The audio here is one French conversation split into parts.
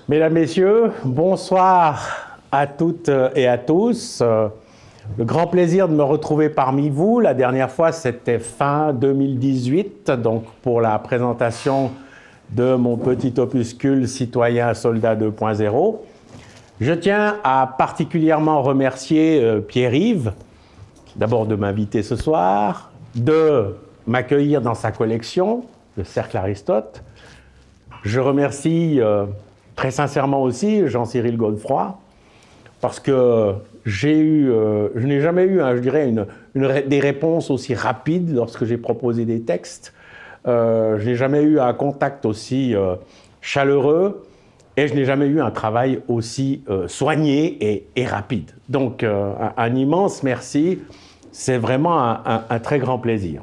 Mesdames, Messieurs, bonsoir à toutes et à tous. Le grand plaisir de me retrouver parmi vous. La dernière fois, c'était fin 2018, donc pour la présentation de mon petit opuscule Citoyen Soldat 2.0. Je tiens à particulièrement remercier Pierre-Yves, d'abord de m'inviter ce soir, de m'accueillir dans sa collection, le Cercle Aristote. Je remercie très sincèrement aussi Jean-Cyril Godefroy, parce que je n'ai jamais eu, je dirais, des réponses aussi rapides lorsque j'ai proposé des textes. Je n'ai jamais eu un contact aussi chaleureux et je n'ai jamais eu un travail aussi soigné et rapide. Donc, un immense merci. C'est vraiment un très grand plaisir.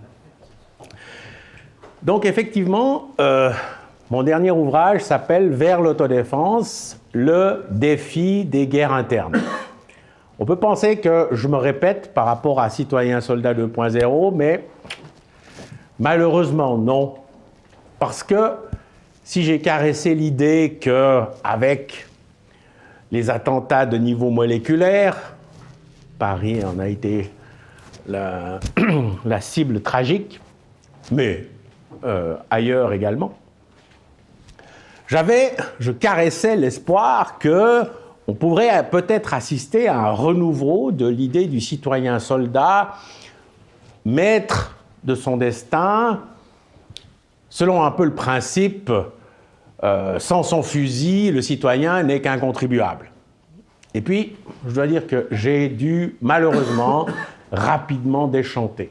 Donc, effectivement, mon dernier ouvrage s'appelle « Vers l'autodéfense, le défi des guerres internes ». On peut penser que je me répète par rapport à Citoyen Soldat 2.0, mais malheureusement non. Parce que si j'ai caressé l'idée qu'avec les attentats de niveau moléculaire, Paris en a été la cible tragique, mais ailleurs également, je caressais l'espoir qu'on pourrait peut-être assister à un renouveau de l'idée du citoyen soldat, maître de son destin, selon un peu le principe sans son fusil, le citoyen n'est qu'un contribuable. Et puis, je dois dire que j'ai dû malheureusement rapidement déchanter.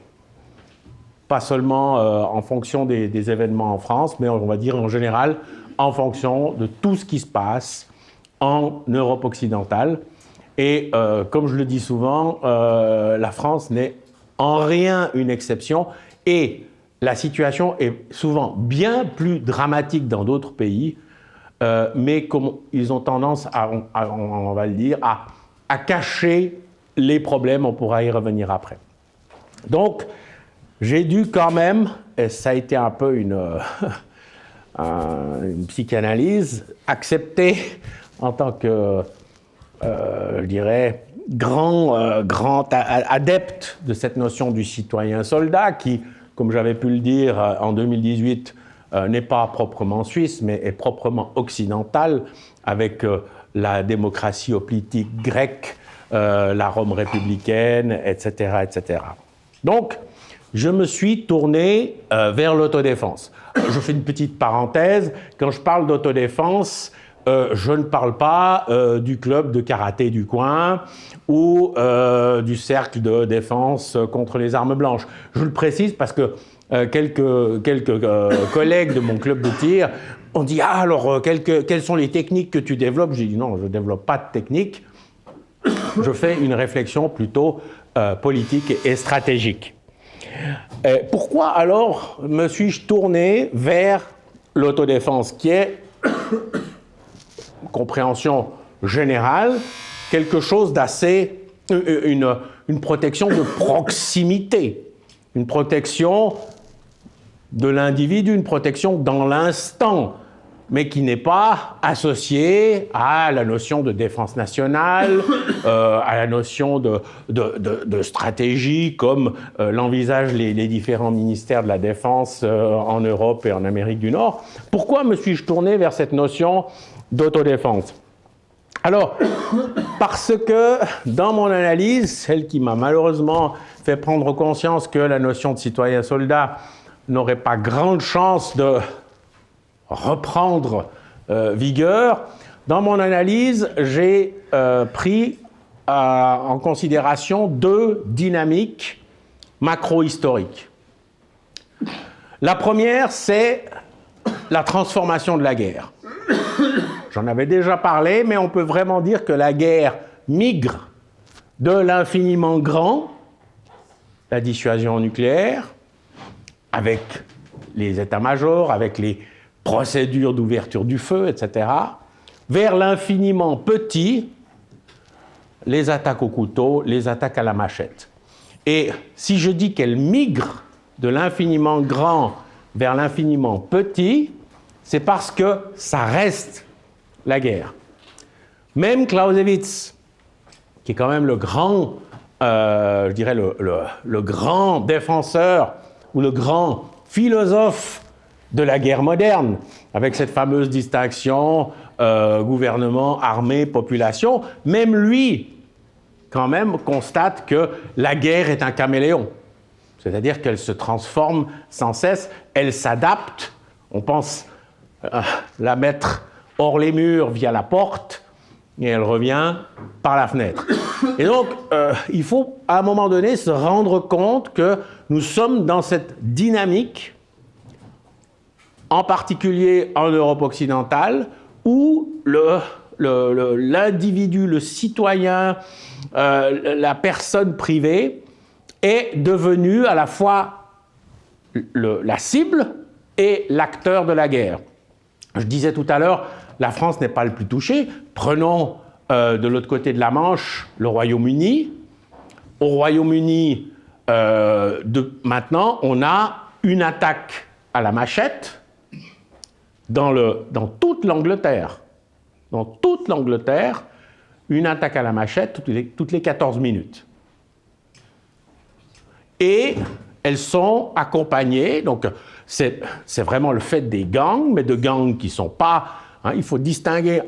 Pas seulement en fonction des événements en France, mais on va dire en général en fonction de tout ce qui se passe en Europe occidentale. Et comme je le dis souvent, la France n'est en rien une exception et la situation est souvent bien plus dramatique dans d'autres pays, mais comme ils ont tendance on va le dire, à cacher les problèmes, on pourra y revenir après. Donc, j'ai dû quand même, et ça a été un peu une psychanalyse, accepter en tant que, je dirais, grand adepte de cette notion du citoyen soldat qui, comme j'avais pu le dire en 2018, n'est pas proprement suisse, mais est proprement occidental, avec la démocratie politique grecque, la Rome républicaine, etc., etc. Donc, je me suis tourné vers l'autodéfense. Je fais une petite parenthèse. Quand je parle d'autodéfense, je ne parle pas du club de karaté du coin ou du cercle de défense contre les armes blanches. Je le précise parce que quelques collègues de mon club de tir ont dit « Ah, alors, quelles sont les techniques que tu développes ?» J'ai dit « Non, je ne développe pas de technique. Je fais une réflexion plutôt politique et stratégique. » Pourquoi alors me suis-je tourné vers l'autodéfense, qui est, compréhension générale, quelque chose d'assez, une protection de proximité, une protection de l'individu, une protection dans l'instant, mais qui n'est pas associée à la notion de défense nationale, à la notion de stratégie, comme l'envisagent les différents ministères de la Défense en Europe et en Amérique du Nord. Pourquoi me suis-je tourné vers cette notion d'autodéfense ? Alors, parce que dans mon analyse, celle qui m'a malheureusement fait prendre conscience que la notion de citoyen-soldat n'aurait pas grande chance de reprendre vigueur, dans mon analyse, j'ai pris en considération deux dynamiques macro-historiques. La première, c'est la transformation de la guerre. J'en avais déjà parlé, mais on peut vraiment dire que la guerre migre de l'infiniment grand, la dissuasion nucléaire, avec les états-majors, avec les procédures d'ouverture du feu, etc., vers l'infiniment petit, les attaques au couteau, les attaques à la machette. Et si je dis qu'elle migre de l'infiniment grand vers l'infiniment petit, c'est parce que ça reste la guerre. Même Clausewitz, qui est quand même le grand, je dirais le grand défenseur ou le grand philosophe de la guerre moderne, avec cette fameuse distinction gouvernement, armée, population, même lui, quand même, constate que la guerre est un caméléon. C'est-à-dire qu'elle se transforme sans cesse, elle s'adapte. On pense la mettre hors les murs via la porte, et elle revient par la fenêtre. Et donc, il faut à un moment donné se rendre compte que nous sommes dans cette dynamique, en particulier en Europe occidentale, où l'individu, le citoyen, la personne privée est devenu à la fois la cible et l'acteur de la guerre. Je disais tout à l'heure, la France n'est pas le plus touché. Prenons de l'autre côté de la Manche le Royaume-Uni. Au Royaume-Uni, maintenant, on a une attaque à la machette dans toute l'Angleterre. Dans toute l'Angleterre, une attaque à la machette toutes les 14 minutes. Et elles sont accompagnées, donc c'est vraiment le fait des gangs, mais de gangs qui ne sont pas... il faut distinguer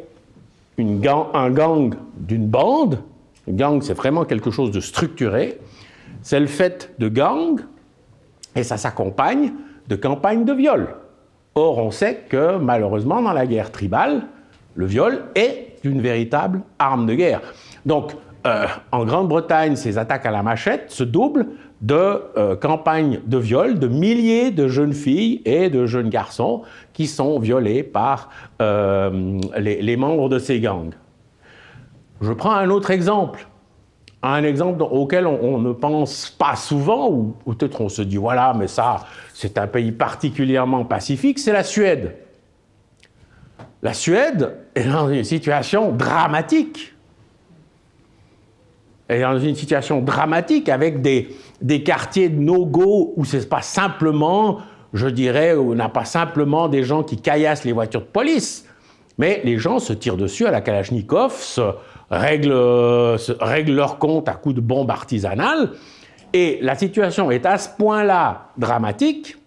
un gang d'une bande. Un gang, c'est vraiment quelque chose de structuré. C'est le fait de gangs, et ça s'accompagne de campagnes de viol. Or, on sait que, malheureusement, dans la guerre tribale, le viol est une véritable arme de guerre. Donc, en Grande-Bretagne, ces attaques à la machette se doublent de campagnes de viol de milliers de jeunes filles et de jeunes garçons qui sont violés par les membres de ces gangs. Je prends un autre exemple, auquel on ne pense pas souvent, ou peut-être on se dit, voilà, mais ça, c'est un pays particulièrement pacifique, c'est la Suède. La Suède est dans une situation dramatique. Elle est dans une situation dramatique avec des quartiers de no-go où ce n'est pas simplement, je dirais, où on n'a pas simplement des gens qui caillassent les voitures de police, mais les gens se tirent dessus à la Kalachnikov, règlent leur compte à coups de bombes artisanales. Et la situation est à ce point-là dramatique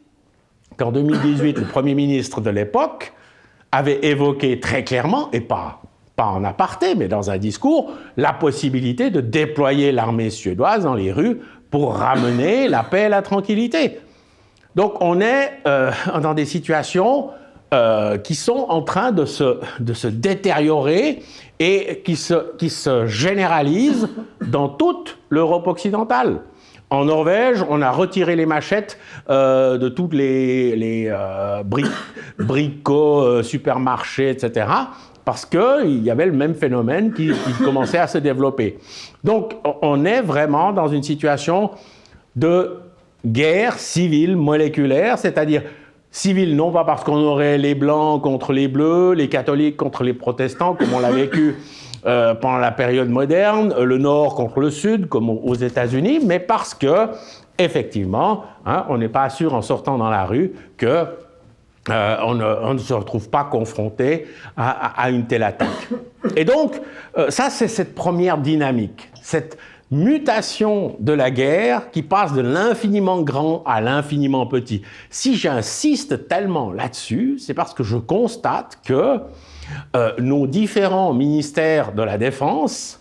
qu'en 2018, le Premier ministre de l'époque avait évoqué très clairement, et pas en aparté, mais dans un discours, la possibilité de déployer l'armée suédoise dans les rues pour ramener la paix et la tranquillité. Donc on est dans des situations qui sont en train de se détériorer et qui se généralisent dans toute l'Europe occidentale. En Norvège, on a retiré les machettes de toutes les bricots, supermarchés, etc., parce qu'il y avait le même phénomène qui commençait à se développer. Donc, on est vraiment dans une situation de guerre civile moléculaire, c'est-à-dire civile non pas parce qu'on aurait les Blancs contre les Bleus, les catholiques contre les protestants, comme on l'a vécu pendant la période moderne, le Nord contre le Sud, comme aux États-Unis, mais parce que, effectivement, on n'est pas sûr en sortant dans la rue que on ne se retrouve pas confronté à une telle attaque. Et donc, ça, c'est cette première dynamique, cette mutation de la guerre qui passe de l'infiniment grand à l'infiniment petit. Si j'insiste tellement là-dessus, c'est parce que je constate que nos différents ministères de la Défense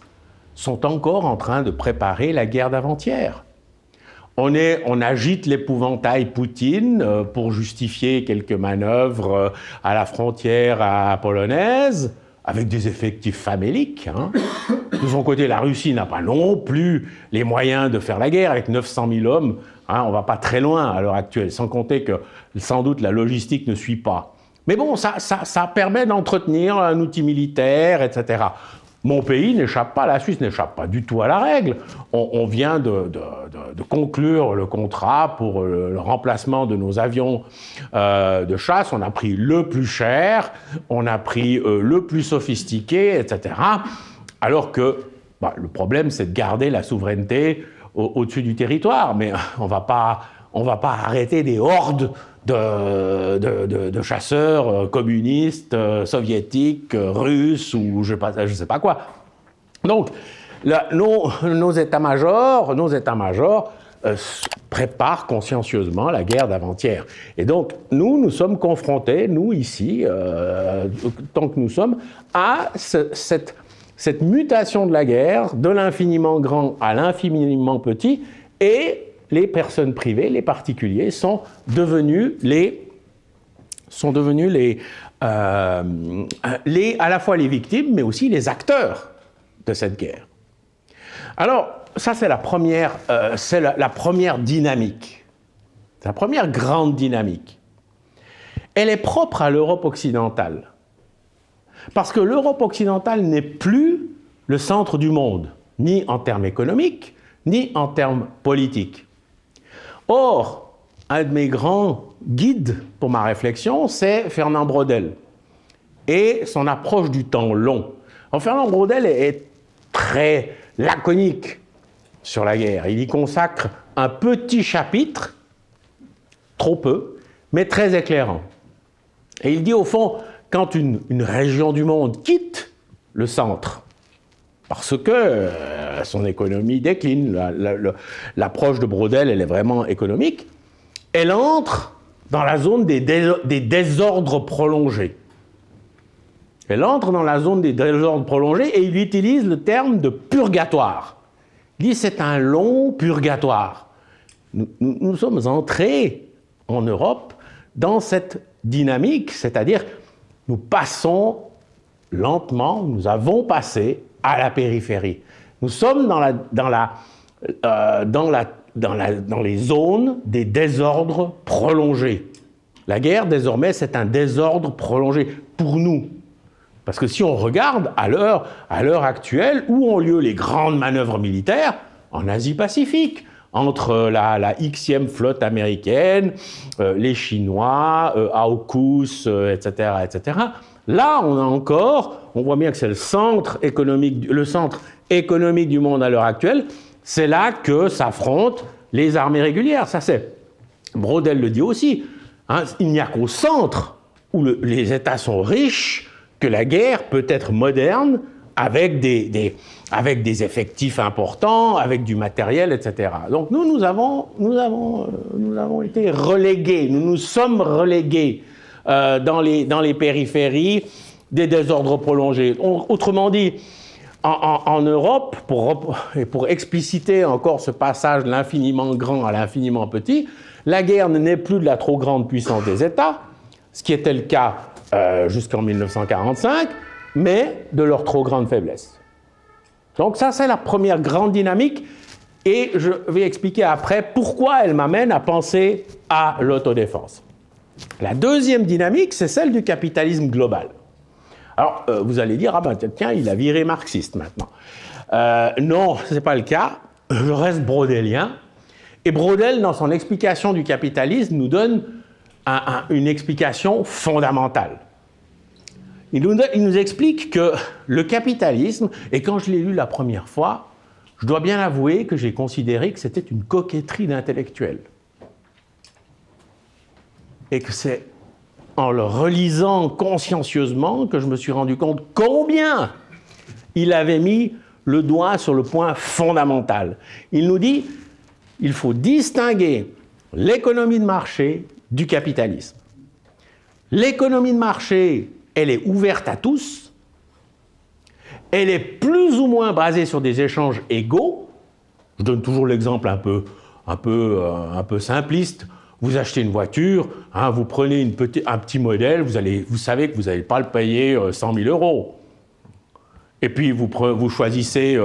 sont encore en train de préparer la guerre d'avant-hier. On agite l'épouvantail Poutine pour justifier quelques manœuvres à la frontière polonaise, avec des effectifs faméliques. De son côté, la Russie n'a pas non plus les moyens de faire la guerre, avec 900 000 hommes. On ne va pas très loin à l'heure actuelle, sans compter que, sans doute, la logistique ne suit pas. Mais bon, ça permet d'entretenir un outil militaire, etc. Mon pays n'échappe pas, la Suisse n'échappe pas du tout à la règle. On vient de conclure le contrat pour le remplacement de nos avions de chasse. On a pris le plus cher, on a pris le plus sophistiqué, etc. Alors que le problème, c'est de garder la souveraineté au-dessus du territoire. Mais on va pas on ne va pas arrêter des hordes de chasseurs communistes, soviétiques, russes ou je ne sais pas quoi. Donc, nos états-majors préparent consciencieusement la guerre d'avant-hier. Et donc, nous sommes confrontés, nous ici, tant que nous sommes, à cette mutation de la guerre, de l'infiniment grand à l'infiniment petit, et les personnes privées, les particuliers, sont devenus à la fois les victimes, mais aussi les acteurs de cette guerre. Alors, ça, c'est la première dynamique. C'est la première grande dynamique. Elle est propre à l'Europe occidentale. Parce que l'Europe occidentale n'est plus le centre du monde, ni en termes économiques, ni en termes politiques. Or, un de mes grands guides pour ma réflexion, c'est Fernand Braudel et son approche du temps long. Alors, Fernand Braudel est très laconique sur la guerre. Il y consacre un petit chapitre, trop peu, mais très éclairant. Et il dit au fond, quand une région du monde quitte le centre, parce que son économie décline, l'approche de Braudel, elle est vraiment économique, elle entre dans la zone des désordres prolongés. Elle entre dans la zone des désordres prolongés et il utilise le terme de purgatoire. Il dit c'est un long purgatoire. Nous sommes entrés en Europe dans cette dynamique, c'est-à-dire nous passons lentement, nous avons passé à la périphérie. Nous sommes dans les zones des désordres prolongés. La guerre, désormais, c'est un désordre prolongé pour nous. Parce que si on regarde à l'heure actuelle, où ont lieu les grandes manœuvres militaires? En Asie-Pacifique, entre la Xème flotte américaine, les Chinois, AUKUS, etc., etc. Là, on voit bien que c'est le centre économique du monde à l'heure actuelle. C'est là que s'affrontent les armées régulières. Ça, Braudel le dit aussi. Hein, il n'y a qu'au centre où les États sont riches que la guerre peut être moderne avec des effectifs importants, avec du matériel, etc. Donc nous avons été relégués, nous nous sommes relégués dans les périphéries des désordres prolongés. Autrement dit, en Europe, pour expliciter encore ce passage de l'infiniment grand à l'infiniment petit, la guerre n'est plus de la trop grande puissance des États, ce qui était le cas jusqu'en 1945, mais de leur trop grande faiblesse. Donc ça, c'est la première grande dynamique, et je vais expliquer après pourquoi elle m'amène à penser à l'autodéfense. La deuxième dynamique, c'est celle du capitalisme global. Alors, vous allez dire, ah ben tiens, il a viré marxiste maintenant. Non, ce n'est pas le cas, je reste brodélien, et Braudel, dans son explication du capitalisme, nous donne une explication fondamentale. Il nous explique que le capitalisme, et quand je l'ai lu la première fois, je dois bien avouer que j'ai considéré que c'était une coquetterie d'intellectuels. Et que c'est en le relisant consciencieusement que je me suis rendu compte combien il avait mis le doigt sur le point fondamental. Il nous dit il faut distinguer l'économie de marché du capitalisme. L'économie de marché, elle est ouverte à tous, elle est plus ou moins basée sur des échanges égaux. Je donne toujours l'exemple un peu simpliste. Vous achetez une voiture, hein, vous prenez un petit modèle, vous savez que vous n'allez pas le payer 100 000 euros. Et puis vous choisissez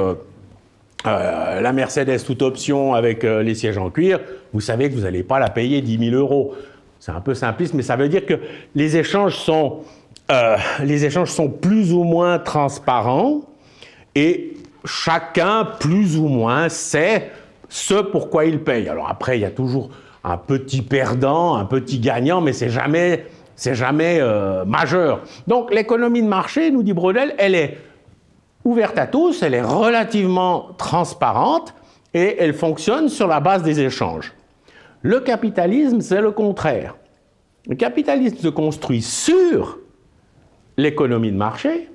la Mercedes toute option avec les sièges en cuir, vous savez que vous n'allez pas la payer 10 000 euros. C'est un peu simpliste, mais ça veut dire que les échanges sont plus ou moins transparents et chacun plus ou moins sait ce pourquoi il paye. Alors après, il y a toujours un petit perdant, un petit gagnant, mais c'est jamais majeur. Donc l'économie de marché, nous dit Braudel, elle est ouverte à tous, elle est relativement transparente et elle fonctionne sur la base des échanges. Le capitalisme, c'est le contraire. Le capitalisme se construit sur l'économie de marché.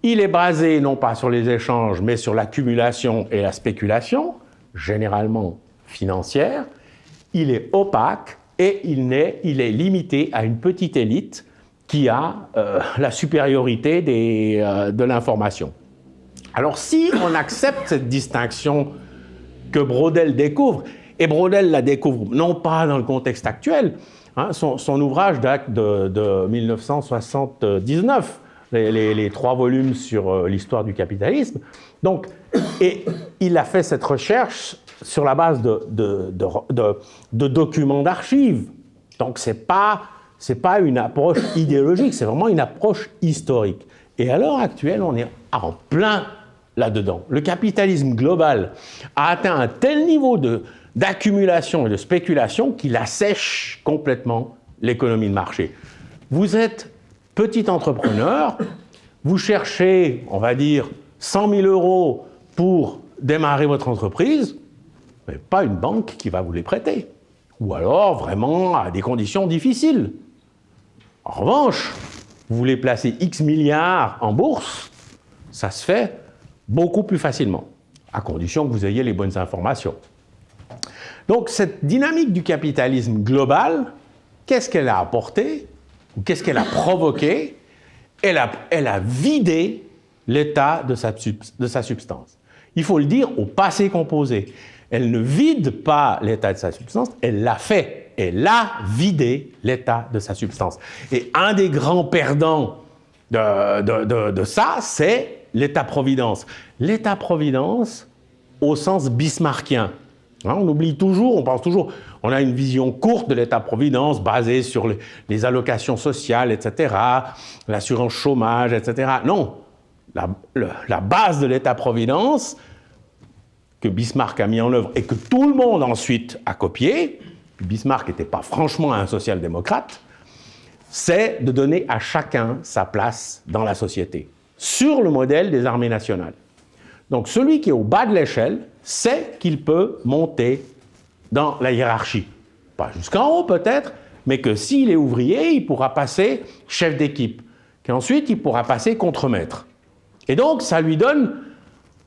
Il est basé non pas sur les échanges, mais sur l'accumulation et la spéculation, généralement financière. Il est opaque et il est limité à une petite élite qui a la supériorité de l'information. Alors si on accepte cette distinction que Braudel découvre, et Braudel la découvre non pas dans le contexte actuel, hein, son ouvrage date de 1979, les 3 volumes sur l'histoire du capitalisme. Donc, et il a fait cette recherche sur la base de documents d'archives. Donc, c'est pas une approche idéologique, c'est vraiment une approche historique. Et à l'heure actuelle, on est en plein là-dedans. Le capitalisme global a atteint un tel niveau d'accumulation et de spéculation qu'il assèche complètement l'économie de marché. Vous êtes petit entrepreneur, vous cherchez, on va dire, 100 000 euros pour démarrer votre entreprise, mais pas une banque qui va vous les prêter. Ou alors, vraiment, à des conditions difficiles. En revanche, vous voulez placer X milliards en bourse, ça se fait beaucoup plus facilement, à condition que vous ayez les bonnes informations. Donc, cette dynamique du capitalisme global, qu'est-ce qu'elle a apporté, ou qu'est-ce qu'elle a provoqué? Elle a vidé l'état de sa substance. Il faut le dire au passé composé. Elle ne vide pas l'état de sa substance, elle l'a fait. Elle a vidé l'état de sa substance. Et un des grands perdants de ça, c'est l'État-providence. L'État-providence au sens bismarckien. Hein, on oublie toujours, on pense toujours, on a une vision courte de l'État-providence basée sur les allocations sociales, etc., l'assurance chômage, etc. Non, la base de l'État-providence que Bismarck a mis en œuvre et que tout le monde ensuite a copié, Bismarck n'était pas franchement un social-démocrate, c'est de donner à chacun sa place dans la société, sur le modèle des armées nationales. Donc celui qui est au bas de l'échelle sait qu'il peut monter dans la hiérarchie. Pas jusqu'en haut peut-être, mais que s'il est ouvrier, il pourra passer chef d'équipe, qu'ensuite il pourra passer contremaître. Et donc ça lui donne,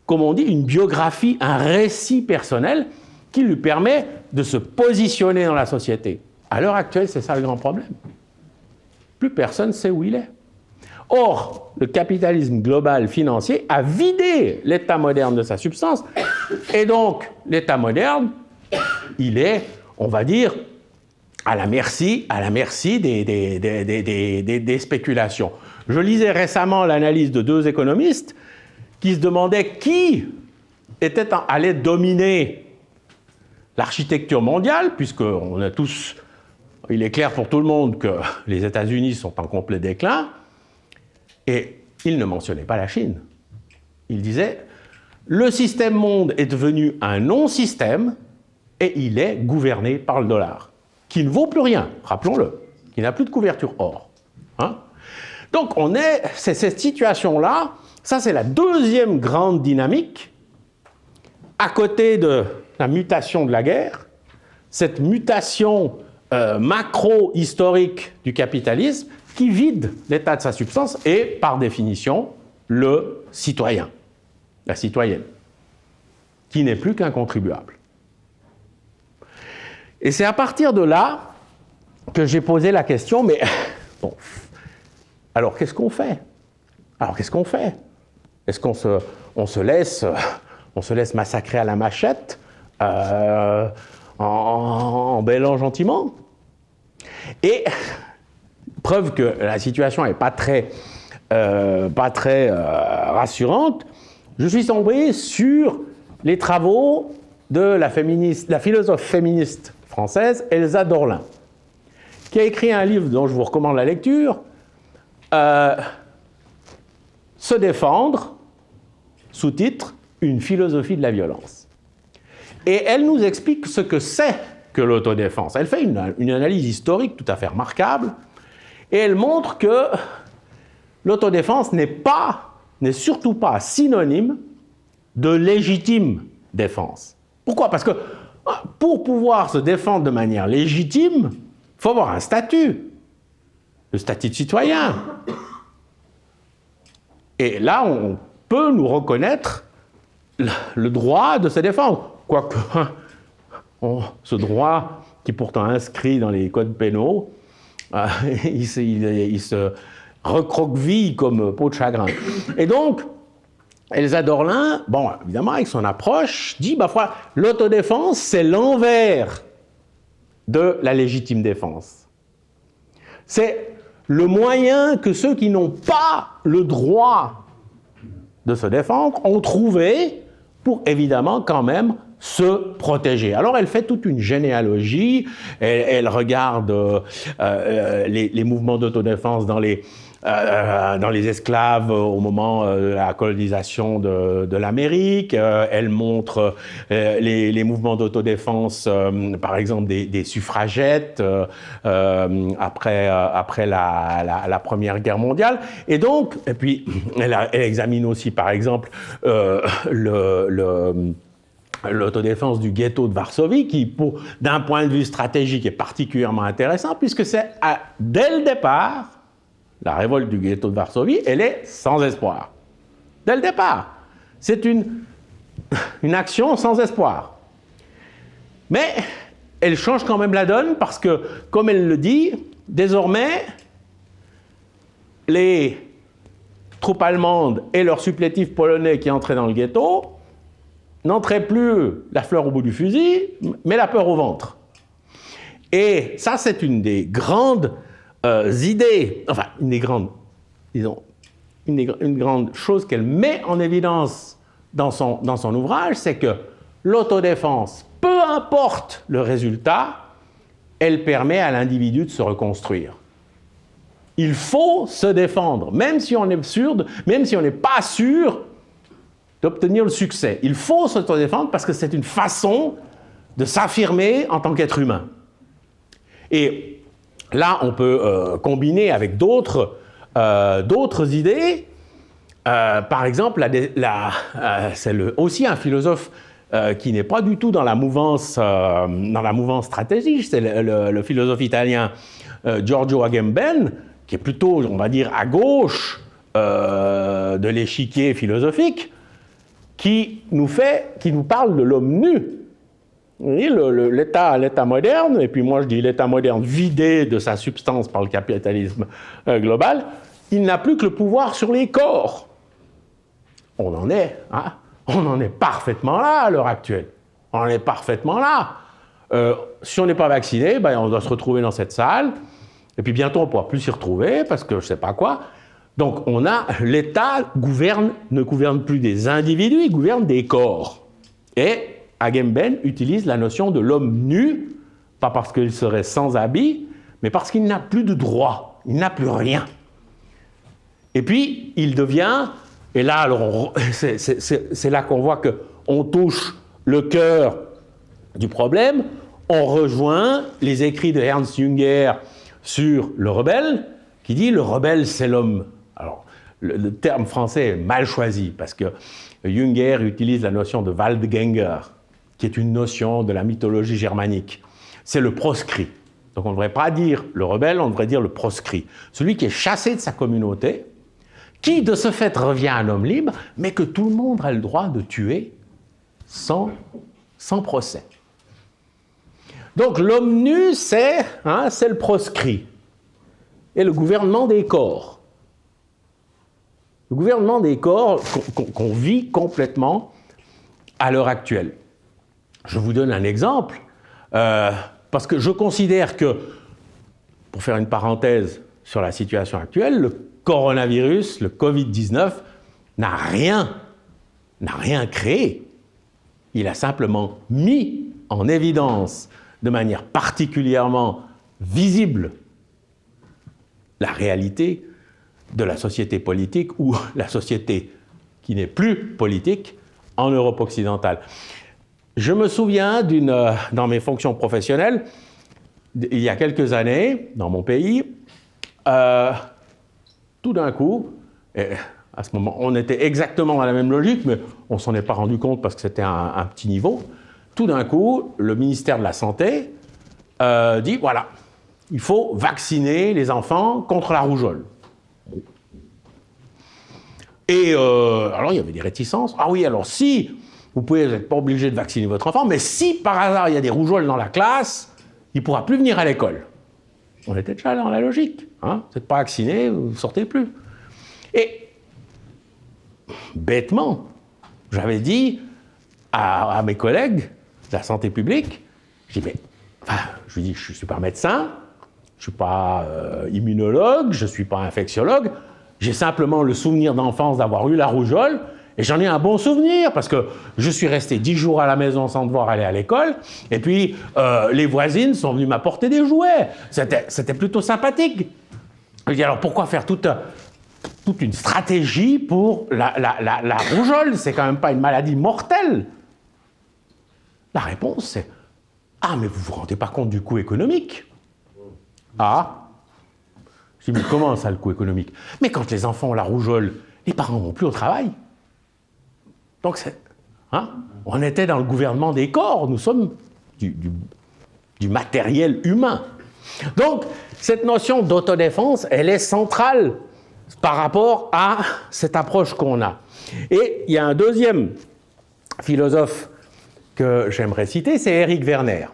comme on dit, une biographie, un récit personnel qui lui permet de se positionner dans la société. À l'heure actuelle, c'est ça le grand problème. Plus personne ne sait où il est. Or, le capitalisme global financier a vidé l'État moderne de sa substance, et donc l'État moderne, il est, on va dire, à la merci des spéculations. Je lisais récemment l'analyse de 2 économistes qui se demandaient qui allait dominer l'architecture mondiale, puisqu'on a tous, il est clair pour tout le monde que les États-Unis sont en complet déclin, et il ne mentionnait pas la Chine. Il disait, le système monde est devenu un non-système, et il est gouverné par le dollar, qui ne vaut plus rien, rappelons-le, qui n'a plus de couverture or. Hein? Donc c'est cette situation-là, ça c'est la deuxième grande dynamique, à côté de la mutation de la guerre, cette mutation macro-historique du capitalisme qui vide l'état de sa substance et, par définition, le citoyen, la citoyenne, qui n'est plus qu'un contribuable. Et c'est à partir de là que j'ai posé la question, mais bon, alors qu'est-ce qu'on fait? Est-ce qu'on se laisse massacrer à la machette en bêlant gentiment? Et preuve que la situation n'est pas très rassurante, je suis tombé sur les travaux de la philosophe féministe française Elsa Dorlin, qui a écrit un livre dont je vous recommande la lecture, Se défendre, sous-titre, une philosophie de la violence. Et elle nous explique ce que c'est que l'autodéfense. Elle fait une analyse historique tout à fait remarquable, et elle montre que l'autodéfense n'est surtout pas synonyme de légitime défense. Pourquoi? Parce que Pour pouvoir se défendre de manière légitime, il faut avoir un statut, le statut de citoyen. Et là, on peut nous reconnaître le droit de se défendre. Quoique, ce droit, qui est pourtant inscrit dans les codes pénaux, il se recroqueville comme peau de chagrin. Et donc, Elsa Dorlin, bon, évidemment, avec son approche, dit, l'autodéfense, c'est l'envers de la légitime défense. C'est le moyen que ceux qui n'ont pas le droit de se défendre ont trouvé pour, évidemment, quand même, se protéger. Alors, elle fait toute une généalogie, elle regarde les mouvements d'autodéfense dans les esclaves au moment de la colonisation de l'Amérique. Elle montre les mouvements d'autodéfense, par exemple, des suffragettes après la Première Guerre mondiale. Et puis, elle examine aussi, par exemple, l'autodéfense du ghetto de Varsovie, qui, d'un point de vue stratégique, est particulièrement intéressant, puisque c'est, dès le départ, la révolte du ghetto de Varsovie, elle est sans espoir. Dès le départ. C'est une action sans espoir. Mais elle change quand même la donne, parce que, comme elle le dit, désormais, les troupes allemandes et leurs supplétifs polonais qui entraient dans le ghetto n'entraient plus la fleur au bout du fusil, mais la peur au ventre. Et ça, c'est une des grandes idées, enfin, une grande chose qu'elle met en évidence dans son ouvrage, c'est que l'autodéfense, peu importe le résultat, elle permet à l'individu de se reconstruire. Il faut se défendre, même si on n'est pas sûr d'obtenir le succès. Il faut s'autodéfendre parce que c'est une façon de s'affirmer en tant qu'être humain. Et là, on peut combiner avec d'autres idées. Par exemple, c'est aussi un philosophe qui n'est pas du tout dans la mouvance stratégique. C'est le philosophe italien Giorgio Agamben, qui est plutôt, on va dire, à gauche de l'échiquier philosophique, qui nous parle de l'homme nu. Vous voyez, l'état moderne, et puis moi je dis l'état moderne vidé de sa substance par le capitalisme global, il n'a plus que le pouvoir sur les corps. On en est parfaitement là à l'heure actuelle. On en est parfaitement là. Si on n'est pas vacciné, on doit se retrouver dans cette salle, et puis bientôt on ne pourra plus s'y retrouver, parce que je ne sais pas quoi. Donc l'État ne gouverne plus des individus, il gouverne des corps. Et Agamben utilise la notion de l'homme nu, pas parce qu'il serait sans habit, mais parce qu'il n'a plus de droit, il n'a plus rien. Et puis, il devient, et là, alors, c'est là qu'on voit qu'on touche le cœur du problème, on rejoint les écrits de Ernst Jünger sur le rebelle, qui dit « le rebelle, c'est l'homme ». Alors, le terme français est mal choisi, parce que Jünger utilise la notion de Waldgänger, qui est une notion de la mythologie germanique. C'est le proscrit. Donc on ne devrait pas dire le rebelle, on devrait dire le proscrit. Celui qui est chassé de sa communauté, qui de ce fait revient un homme libre, mais que tout le monde a le droit de tuer sans procès. Donc l'homme nu, c'est le proscrit. Et le gouvernement des corps. Le gouvernement des corps qu'on vit complètement à l'heure actuelle. Je vous donne un exemple, parce que je considère que, pour faire une parenthèse sur la situation actuelle, le coronavirus, le Covid-19, n'a rien créé. Il a simplement mis en évidence de manière particulièrement visible la réalité de la société politique ou la société qui n'est plus politique en Europe occidentale. Je me souviens dans mes fonctions professionnelles, il y a quelques années, dans mon pays, tout d'un coup, et à ce moment, on était exactement dans la même logique, mais on ne s'en est pas rendu compte parce que c'était un petit niveau, tout d'un coup, le ministère de la Santé dit, voilà, il faut vacciner les enfants contre la rougeole. Et alors, il y avait des réticences. Ah oui, alors si, vous n'êtes pas obligé de vacciner votre enfant, mais si par hasard il y a des rougeoles dans la classe, il ne pourra plus venir à l'école. On était déjà dans la logique. Hein, vous n'êtes pas vacciné, vous ne sortez plus. Et bêtement, j'avais dit à mes collègues de la santé publique, je lui dis, je ne suis pas médecin, je ne suis pas immunologue, je ne suis pas infectiologue, j'ai simplement le souvenir d'enfance d'avoir eu la rougeole, et j'en ai un bon souvenir, parce que je suis resté 10 jours à la maison sans devoir aller à l'école, et puis les voisines sont venues m'apporter des jouets. C'était plutôt sympathique. Je dis, alors pourquoi faire toute une stratégie pour la rougeole? C'est quand même pas une maladie mortelle. La réponse, c'est « Ah, mais vous vous rendez pas compte du coût économique ?» Ah. Je dis, mais comment ça, le coût économique? Mais quand les enfants ont la rougeole, les parents vont plus au travail. Donc, on était dans le gouvernement des corps, nous sommes du matériel humain. Donc, cette notion d'autodéfense, elle est centrale par rapport à cette approche qu'on a. Et il y a un deuxième philosophe que j'aimerais citer, c'est Éric Werner.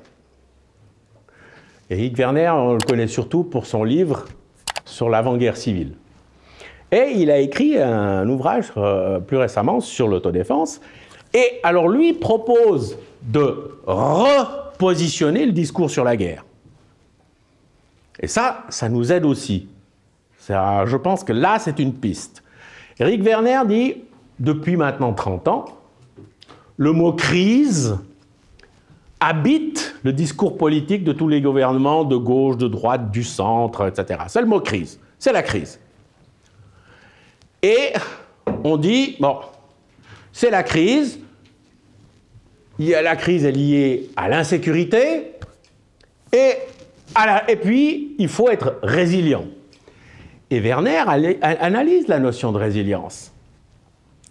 Éric Werner, on le connaît surtout pour son livre sur l'avant-guerre civile. Et il a écrit un ouvrage plus récemment sur l'autodéfense. Et alors lui propose de repositionner le discours sur la guerre. Et ça nous aide aussi. Je pense que là, c'est une piste. Éric Werner dit, depuis maintenant 30 ans, le mot « crise » habite le discours politique de tous les gouvernements de gauche, de droite, du centre, etc. C'est le mot « crise », c'est la crise. Et on dit, bon, c'est la crise, la crise est liée à l'insécurité, et puis il faut être résilient. Et Werner analyse la notion de résilience.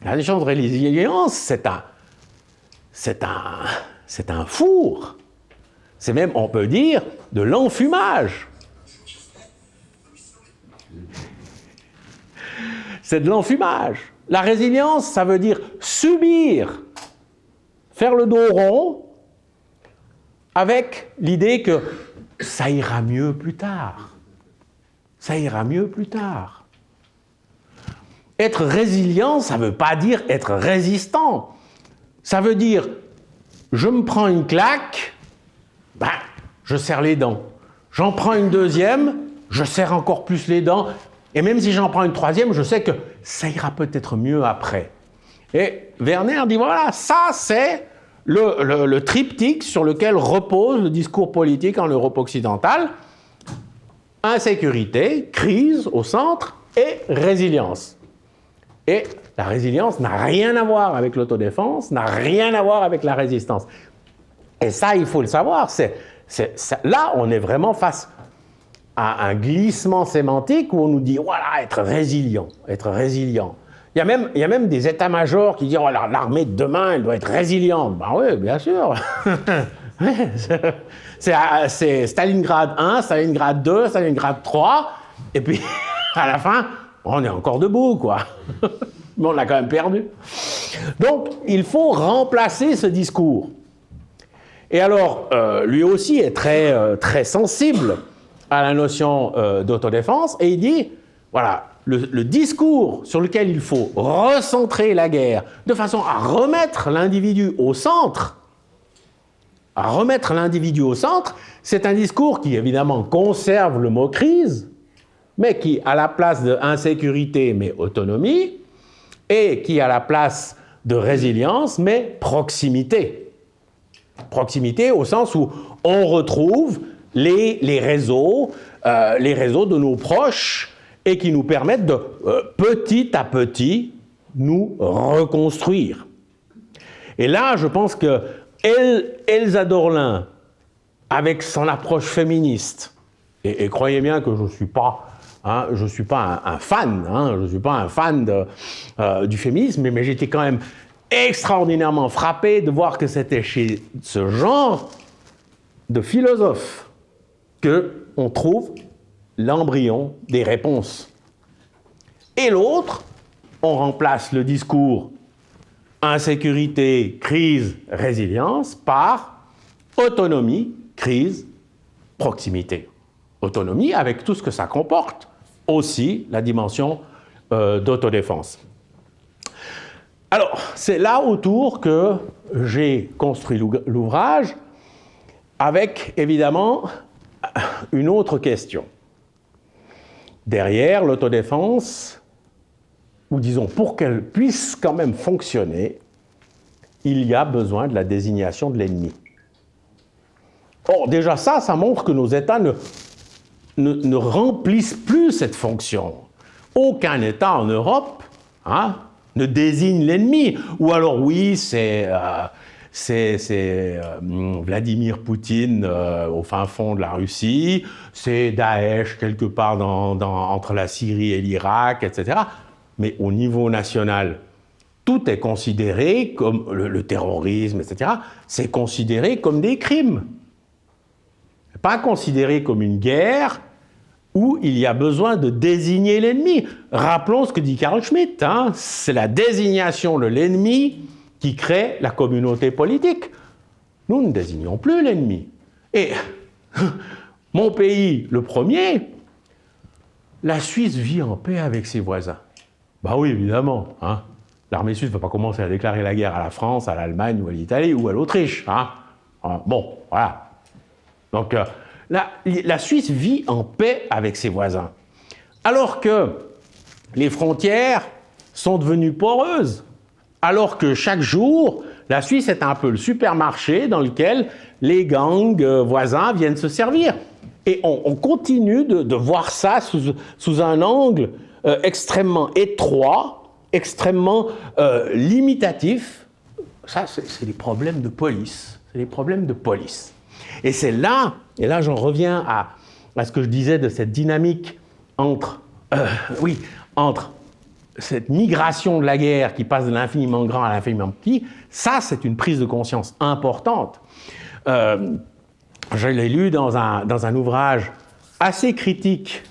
La notion de résilience, c'est un four. C'est même, on peut dire, de l'enfumage. C'est de l'enfumage. La résilience, ça veut dire subir, faire le dos rond, avec l'idée que ça ira mieux plus tard. Ça ira mieux plus tard. Être résilient, ça ne veut pas dire être résistant. Ça veut dire, je me prends une claque, je serre les dents. J'en prends une deuxième, je serre encore plus les dents. Et même si j'en prends une troisième, je sais que ça ira peut-être mieux après. Et Werner dit, voilà, ça c'est le triptyque sur lequel repose le discours politique en Europe occidentale. Insécurité, crise au centre et résilience. Et la résilience n'a rien à voir avec l'autodéfense, n'a rien à voir avec la résistance. Et ça, il faut le savoir. Là, on est vraiment face à un glissement sémantique où on nous dit, voilà, être résilient, être résilient. Il y a même des états-majors qui disent, oh, l'armée de demain, elle doit être résiliente. Ben oui, bien sûr. C'est Stalingrad 1, Stalingrad 2, Stalingrad 3, et puis à la fin, on est encore debout, quoi. Mais on l'a quand même perdu. Donc, il faut remplacer ce discours. Et alors, lui aussi est très sensible à la notion d'autodéfense, et il dit, voilà, le discours sur lequel il faut recentrer la guerre, de façon à remettre l'individu au centre, c'est un discours qui, évidemment, conserve le mot « crise », mais qui, à la place de insécurité, met autonomie, et qui, à la place de résilience, met proximité. Proximité au sens où on retrouve les réseaux de nos proches, et qui nous permettent de, petit à petit, nous reconstruire. Et là, je pense que Elsa Dorlin, avec son approche féministe, et croyez bien que je ne suis pas un fan, je ne suis pas un fan du féminisme, mais j'étais quand même extraordinairement frappé de voir que c'était chez ce genre de philosophes qu'on trouve l'embryon des réponses. Et l'autre, on remplace le discours insécurité, crise, résilience par autonomie, crise, proximité. Autonomie avec tout ce que ça comporte, aussi la dimension d'autodéfense. Alors, c'est là autour que j'ai construit l'ouvrage avec, évidemment, une autre question. Derrière l'autodéfense, ou disons, pour qu'elle puisse quand même fonctionner, il y a besoin de la désignation de l'ennemi. Or, déjà ça montre que nos États ne remplissent plus cette fonction. Aucun État en Europe ne désigne l'ennemi. Ou alors, oui, c'est Vladimir Poutine au fin fond de la Russie, c'est Daesh quelque part entre la Syrie et l'Irak, etc. Mais au niveau national, tout est considéré comme le terrorisme, etc. C'est considéré comme des crimes. Pas considéré comme une guerre où il y a besoin de désigner l'ennemi. Rappelons ce que dit Carl Schmitt, c'est la désignation de l'ennemi qui crée la communauté politique. Nous ne désignons plus l'ennemi. Et mon pays, le premier, la Suisse vit en paix avec ses voisins. Bah oui, évidemment. L'armée suisse ne va pas commencer à déclarer la guerre à la France, à l'Allemagne ou à l'Italie ou à l'Autriche. Bon, voilà. Donc, la Suisse vit en paix avec ses voisins. Alors que les frontières sont devenues poreuses. Alors que chaque jour, la Suisse est un peu le supermarché dans lequel les gangs voisins viennent se servir. Et on continue de voir ça sous un angle extrêmement étroit, extrêmement limitatif. Ça, c'est des problèmes de police. C'est des problèmes de police. Et c'est là, et là j'en reviens à ce que je disais de cette dynamique entre cette migration de la guerre qui passe de l'infiniment grand à l'infiniment petit, ça c'est une prise de conscience importante. Je l'ai lu dans un ouvrage assez critique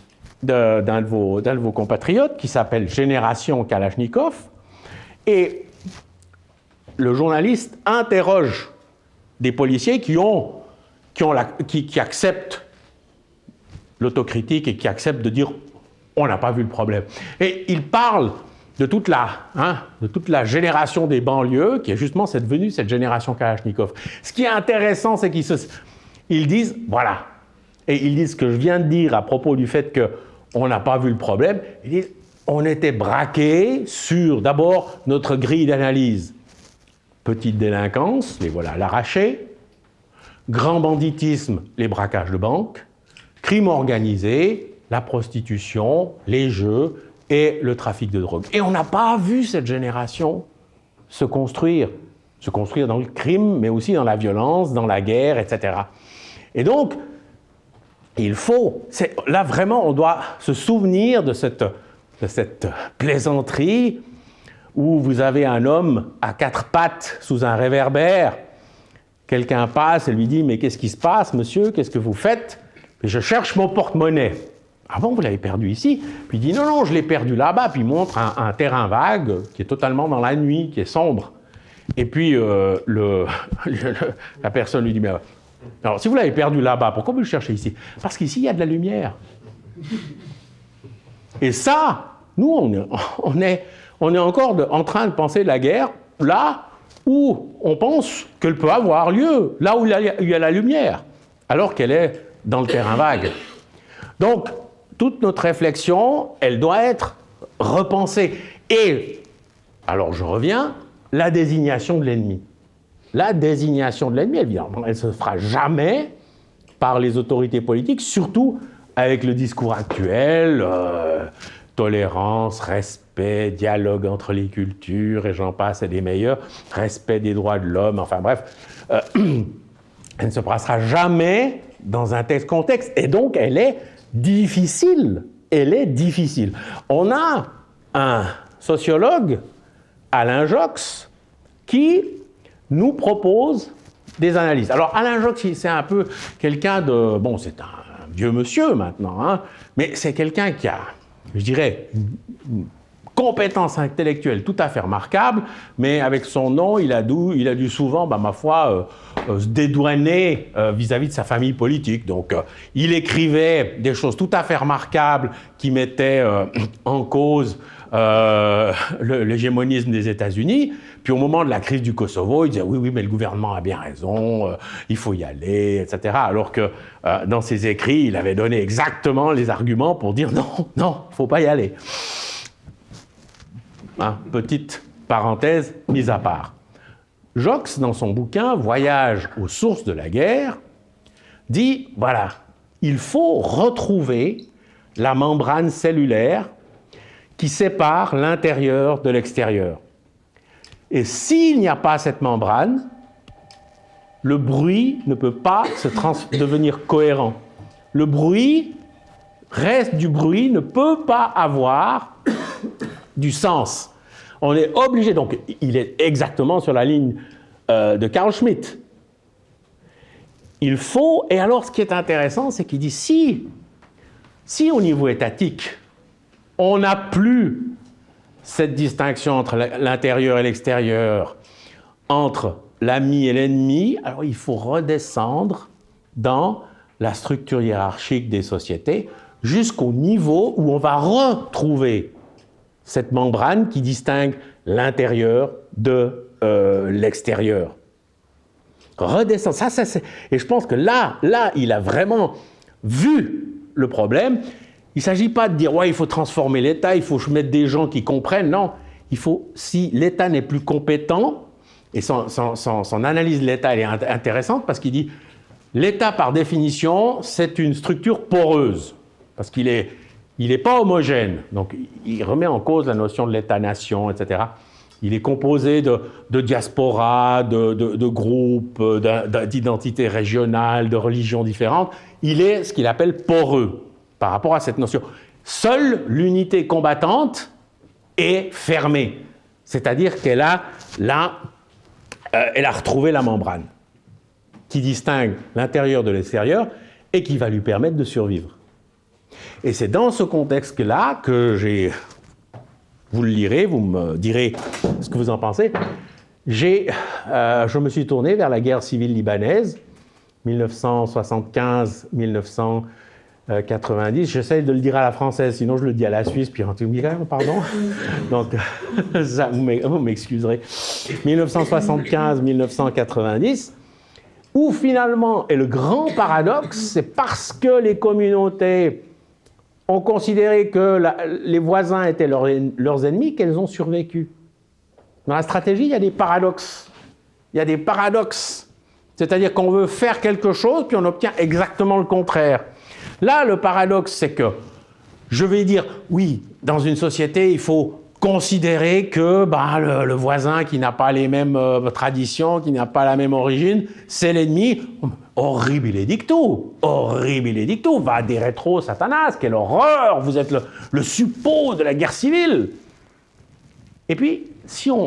d'un de vos compatriotes qui s'appelle Génération Kalachnikov, et le journaliste interroge des policiers qui acceptent l'autocritique et qui acceptent de dire on n'a pas vu le problème. Et il parle de toute la génération des banlieues qui est justement devenue cette génération Kalachnikov. Ce qui est intéressant, c'est qu'ils disent voilà, et ils disent ce que je viens de dire à propos du fait qu'on n'a pas vu le problème. Ils disent on était braqués sur d'abord notre grille d'analyse. Petite délinquance, les voilà à l'arraché. Grand banditisme, les braquages de banques. Crime organisé, la prostitution, les jeux et le trafic de drogue. Et on n'a pas vu cette génération se construire dans le crime, mais aussi dans la violence, dans la guerre, etc. Et donc, là vraiment, on doit se souvenir de cette plaisanterie où vous avez un homme à quatre pattes sous un réverbère. Quelqu'un passe et lui dit « Mais qu'est-ce qui se passe, monsieur? Qu'est-ce que vous faites ?»« Je cherche mon porte-monnaie. »« Ah bon, vous l'avez perdu ici ?» Puis il dit « Non, je l'ai perdu là-bas. » Puis il montre un terrain vague qui est totalement dans la nuit, qui est sombre. Et puis la personne lui dit « Mais alors, si vous l'avez perdu là-bas, pourquoi vous le cherchez ici? » Parce qu'ici, il y a de la lumière. Et ça, nous, on est encore en train de penser la guerre là où on pense qu'elle peut avoir lieu, là où il y a la lumière, alors qu'elle est dans le terrain vague. Donc, toute notre réflexion, elle doit être repensée. Et, alors je reviens, la désignation de l'ennemi. La désignation de l'ennemi, évidemment, elle ne se fera jamais par les autorités politiques, surtout avec le discours actuel, tolérance, respect, dialogue entre les cultures, et j'en passe, et des meilleurs, respect des droits de l'homme, enfin bref. Elle ne se passera jamais dans un tel contexte, et donc elle est difficile. Elle est difficile. On a un sociologue, Alain Jox, qui nous propose des analyses. Alors Alain Jox, c'est un peu quelqu'un de... Bon, c'est un vieux monsieur maintenant, hein, mais c'est quelqu'un qui a, je dirais, une compétence intellectuelle tout à fait remarquable, mais avec son nom, il a dû souvent, ma foi, se dédouaner vis-à-vis de sa famille politique. Donc, il écrivait des choses tout à fait remarquables qui mettaient en cause l'hégémonisme des États-Unis. Puis au moment de la crise du Kosovo, il disait oui, mais le gouvernement a bien raison, il faut y aller, etc. Alors que dans ses écrits, il avait donné exactement les arguments pour dire non, il ne faut pas y aller. Petite parenthèse mise à part. Jox, dans son bouquin « Voyage aux sources de la guerre », dit, voilà, il faut retrouver la membrane cellulaire qui sépare l'intérieur de l'extérieur. Et s'il n'y a pas cette membrane, le bruit ne peut pas devenir cohérent. Le bruit, reste du bruit, ne peut pas avoir du sens. On est obligé, donc il est exactement sur la ligne de Carl Schmitt. Il faut, et alors ce qui est intéressant, c'est qu'il dit si au niveau étatique, on n'a plus cette distinction entre l'intérieur et l'extérieur, entre l'ami et l'ennemi, alors il faut redescendre dans la structure hiérarchique des sociétés jusqu'au niveau où on va retrouver cette membrane qui distingue l'intérieur de l'extérieur. Redescendre, et je pense que là, il a vraiment vu le problème. Il ne s'agit pas de dire, il faut transformer l'État, il faut mettre des gens qui comprennent. Non, si l'État n'est plus compétent, et son analyse de l'État, elle est intéressante parce qu'il dit, l'État, par définition, c'est une structure poreuse, parce qu'il n'est pas homogène. Donc, il remet en cause la notion de l'État-nation, etc. Il est composé de diasporas, de groupes, d'identités régionales, de religions différentes. Il est ce qu'il appelle poreux par rapport à cette notion. Seule l'unité combattante est fermée. C'est-à-dire qu'elle a retrouvé la membrane qui distingue l'intérieur de l'extérieur et qui va lui permettre de survivre. Et c'est dans ce contexte-là que vous le lirez, vous me direz ce que vous en pensez, je me suis tourné vers la guerre civile libanaise, 1975-1990. J'essaie de le dire à la française, sinon je le dis à la suisse, puis tu me diras, pardon. Donc, ça, vous m'excuserez. 1975-1990, où finalement, et le grand paradoxe, c'est parce que les communautés ont considéré que les voisins étaient leurs ennemis qu'elles ont survécu. Dans la stratégie, il y a des paradoxes. C'est-à-dire qu'on veut faire quelque chose, puis on obtient exactement le contraire. Là, le paradoxe, c'est que je vais dire, oui, dans une société, il faut considérer que le voisin qui n'a pas les mêmes traditions, qui n'a pas la même origine, c'est l'ennemi. Horribile dictu, va des rétro Satanas, quelle horreur, vous êtes le suppôt de la guerre civile. Et puis,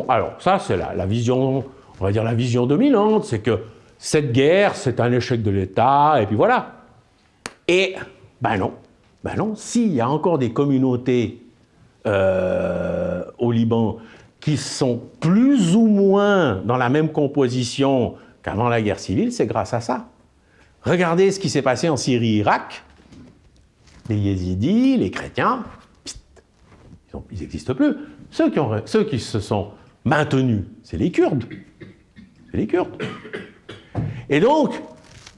alors ça c'est la vision, on va dire la vision dominante, c'est que cette guerre, c'est un échec de l'État, et puis voilà. Et, non, s'il y a encore des communautés au Liban qui sont plus ou moins dans la même composition qu'avant la guerre civile, c'est grâce à ça. Regardez ce qui s'est passé en Syrie-Irak. Les yézidis, les chrétiens, ils n'existent plus. Ceux qui se sont maintenus, c'est les Kurdes. Et donc,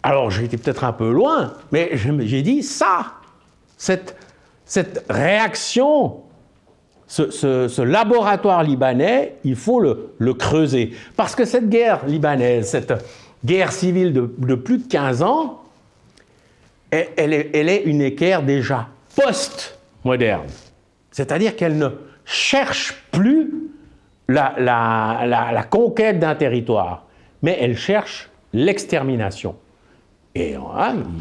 alors j'ai été peut-être un peu loin, mais j'ai dit cette réaction, ce laboratoire libanais, il faut le creuser. Parce que cette guerre libanaise, cette guerre civile de plus de 15 ans, elle est une guerre déjà post-moderne. C'est-à-dire qu'elle ne cherche plus la conquête d'un territoire, mais elle cherche l'extermination. Et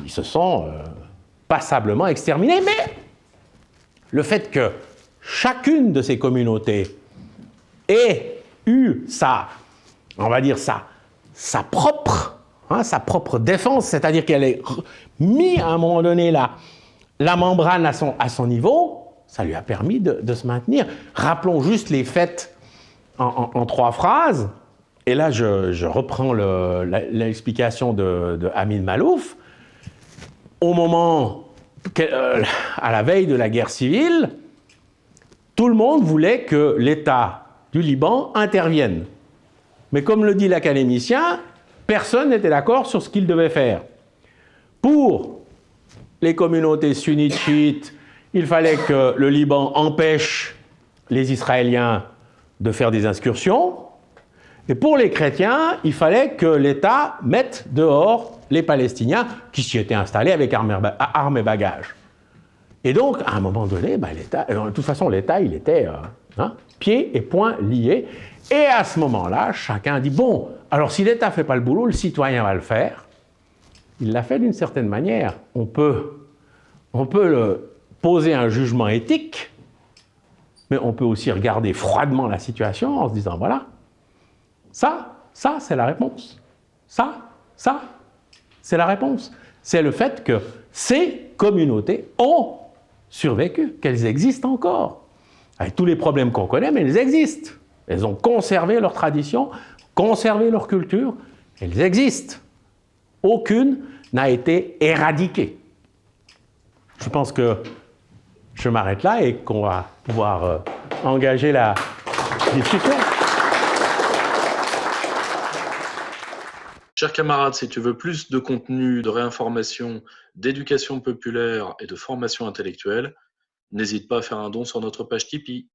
ils se sont passablement exterminés, mais le fait que chacune de ces communautés ait eu sa on va dire, sa propre défense, c'est-à-dire qu'elle est mis à un moment donné la membrane à son niveau, ça lui a permis de se maintenir. Rappelons juste les faits en 3 phrases, et là je reprends l'explication de Amin Maalouf. Au moment, à la veille de la guerre civile, tout le monde voulait que l'État du Liban intervienne. Mais comme le dit l'académicien, personne n'était d'accord sur ce qu'il devait faire. Pour les communautés sunnites, chiites, il fallait que le Liban empêche les Israéliens de faire des incursions. Et pour les chrétiens, il fallait que l'État mette dehors les Palestiniens qui s'y étaient installés avec armes et bagages. Et donc, à un moment donné, l'État, de toute façon, l'État, il était pieds et poings liés. Et à ce moment-là, chacun dit, bon, alors si l'État ne fait pas le boulot, le citoyen va le faire. Il l'a fait d'une certaine manière. On peut poser un jugement éthique, mais on peut aussi regarder froidement la situation en se disant, voilà, ça, c'est la réponse. Ça, c'est la réponse. C'est le fait que ces communautés ont survécu, qu'elles existent encore. Avec tous les problèmes qu'on connaît, mais elles existent. Elles ont conservé leur tradition, conservé leur culture, elles existent. Aucune n'a été éradiquée. Je pense que je m'arrête là et qu'on va pouvoir engager la discussion. Chers camarades, si tu veux plus de contenu, de réinformation, d'éducation populaire et de formation intellectuelle, n'hésite pas à faire un don sur notre page Tipeee.